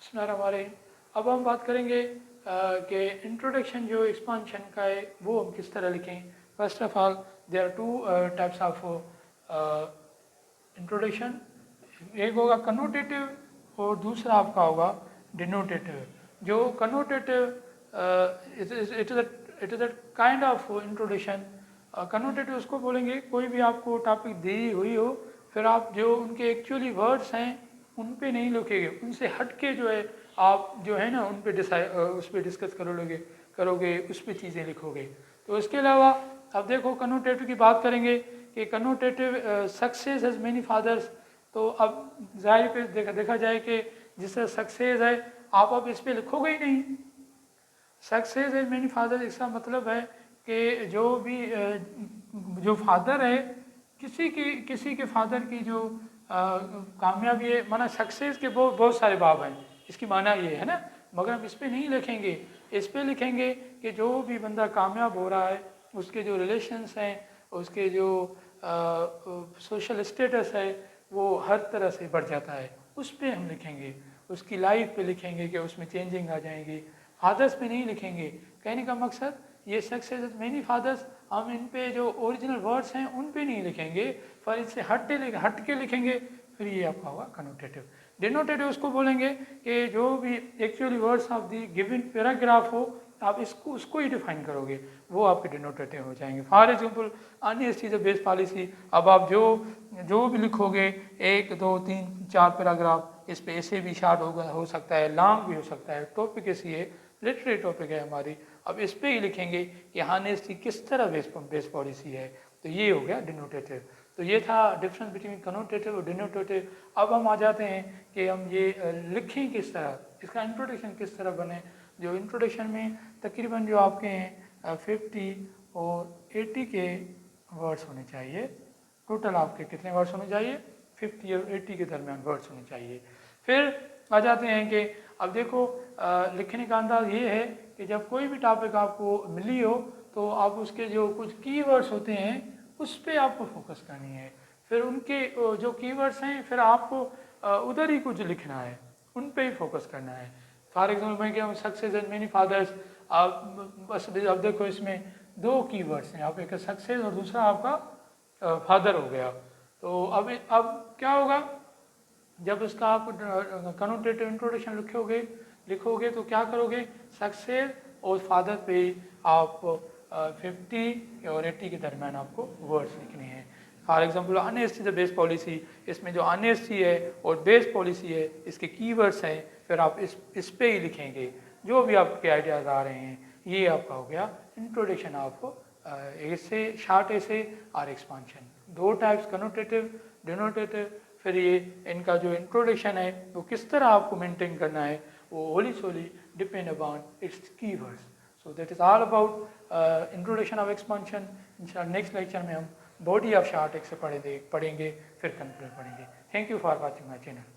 बिस्मिल्लाहिर्रहमानिर्रहीम। अब हम बात करेंगे कि इंट्रोडक्शन जो एक्सपांशन का है वो हम किस तरह लिखें। First of all there are two types of introduction. एक होगा कनोटेटिव और दूसरा आपका होगा डिनोटेटिव। जो connotative it is a kind of introduction. Connotative उसको बोलेंगे कोई भी आपको टॉपिक दी हुई हो, फिर आप जो उनके एक्चुअली वर्ड्स हैं उन पे नहीं लिखेंगे, उनसे हट के जो है आप जो है ना उन पे उस पर डिस्कस करोगे उस पर चीज़ें लिखोगे। तो इसके अलावा अब देखो कनोटेटिव की बात करेंगे कि कनोटेटिव सक्सेस हैज़ मेनी फादर्स। तो अब जाहिर पे देखा जाए कि जिस तरह सक्सेस है आप अब इस पर लिखोगे ही नहीं। सक्सेस हैज़ मेनी फादर्स इसका मतलब है कि जो भी जो फादर है किसी के फादर की जो कामयाबी है, माना सक्सेस के बहुत सारे बाब हैं, इसकी माना ये है ना। मगर हम इस पर नहीं लिखेंगे, इस पर लिखेंगे कि जो भी बंदा कामयाब हो रहा है उसके जो रिलेशंस हैं, उसके जो सोशल स्टेटस है वो हर तरह से बढ़ जाता है, उस पर हम लिखेंगे। उसकी लाइफ पे लिखेंगे कि उसमें चेंजिंग आ जाएंगी। फादर्स पे नहीं लिखेंगे। कहने का मकसद ये सक्सेस मेनी फादर्स, हम इन पे जो ओरिजिनल वर्ड्स हैं उन पे नहीं लिखेंगे, पर इससे हट के लिखेंगे, फिर ये आपका होगा कनोटेटिव। डिनोटेटिव उसको बोलेंगे कि जो भी actually words of the given paragraph हो आप उसको ही डिफाइन करोगे, वो आपके डिनोटेटिव हो जाएंगे। For example honesty is a best policy. अब आप जो भी लिखोगे 1 2 3 4 पैराग्राफ, इस पे ऐसे भी शार्ट हो सकता है, लॉन्ग भी हो सकता है। टॉपिक ऐसी है, लिटरेरी टॉपिक है हमारी, अब इस पे ही लिखेंगे कि ऑनेस्टी किस तरह बेस्ट पॉलिसी है। तो ये हो गया डिनोटेटिव। तो ये था डिफरेंस बिटवीन कनोटेटिव और डिनोटेटिव। अब हम आ जाते हैं कि हम ये लिखें किस तरह, इसका इंट्रोडक्शन किस तरह बने। जो इंट्रोडक्शन में तकरीबन जो आपके हैं 50 और 80 के वर्ड्स होने चाहिए। टोटल आपके कितने वर्ड्स होने चाहिए? 50 और 80 के दरमियान वर्ड्स होने चाहिए। फिर आ जाते हैं कि अब देखो लिखने का अंदाज ये है कि जब कोई भी टॉपिक आपको मिली हो तो आप उसके जो कुछ कीवर्ड्स होते हैं उस पर आपको फोकस करनी है। फिर उनके जो कीवर्ड्स हैं फिर आपको उधर ही कुछ लिखना है, उन पे ही फोकस करना है। फॉर एग्जाम्पल मैं क्या सक्सेस एंड मेनी फादर्स, आप बस अब देखो इसमें 2 कीवर्ड्स हैं, आप एक सक्सेस और दूसरा आपका फादर हो गया। तो अब क्या होगा, जब इसका आप कनोटेटिव इंट्रोडक्शन लिखोगे तो क्या करोगे, सक्सेस और फादर पे आप 50 और 80 के दरमियान आपको वर्ड्स लिखने हैं। For example honesty the best policy, इसमें जो ऑनेस्टी है और बेस्ट पॉलिसी है इसके कीवर्ड्स हैं, फिर आप इस पे ही लिखेंगे जो भी आपके आइडियाज़ आ रहे हैं। ये आपका हो गया इंट्रोडक्शन ऑफ ऐसे, शॉर्ट ऐसे और एक्सपांशन। 2 types, कनोटेटिव, denotative. फिर ये इनका जो इंट्रोडक्शन है वो किस तरह आपको मेंटेन करना है, वो wholly solely depend upon its keywords. So that is all about introduction of expansion. इंशाल्लाह नेक्स्ट लेक्चर में हम बॉडी ऑफ शॉर्ट से पढ़ेंगे, फिर कंक्लूड पढ़ेंगे। Thank you for watching my channel.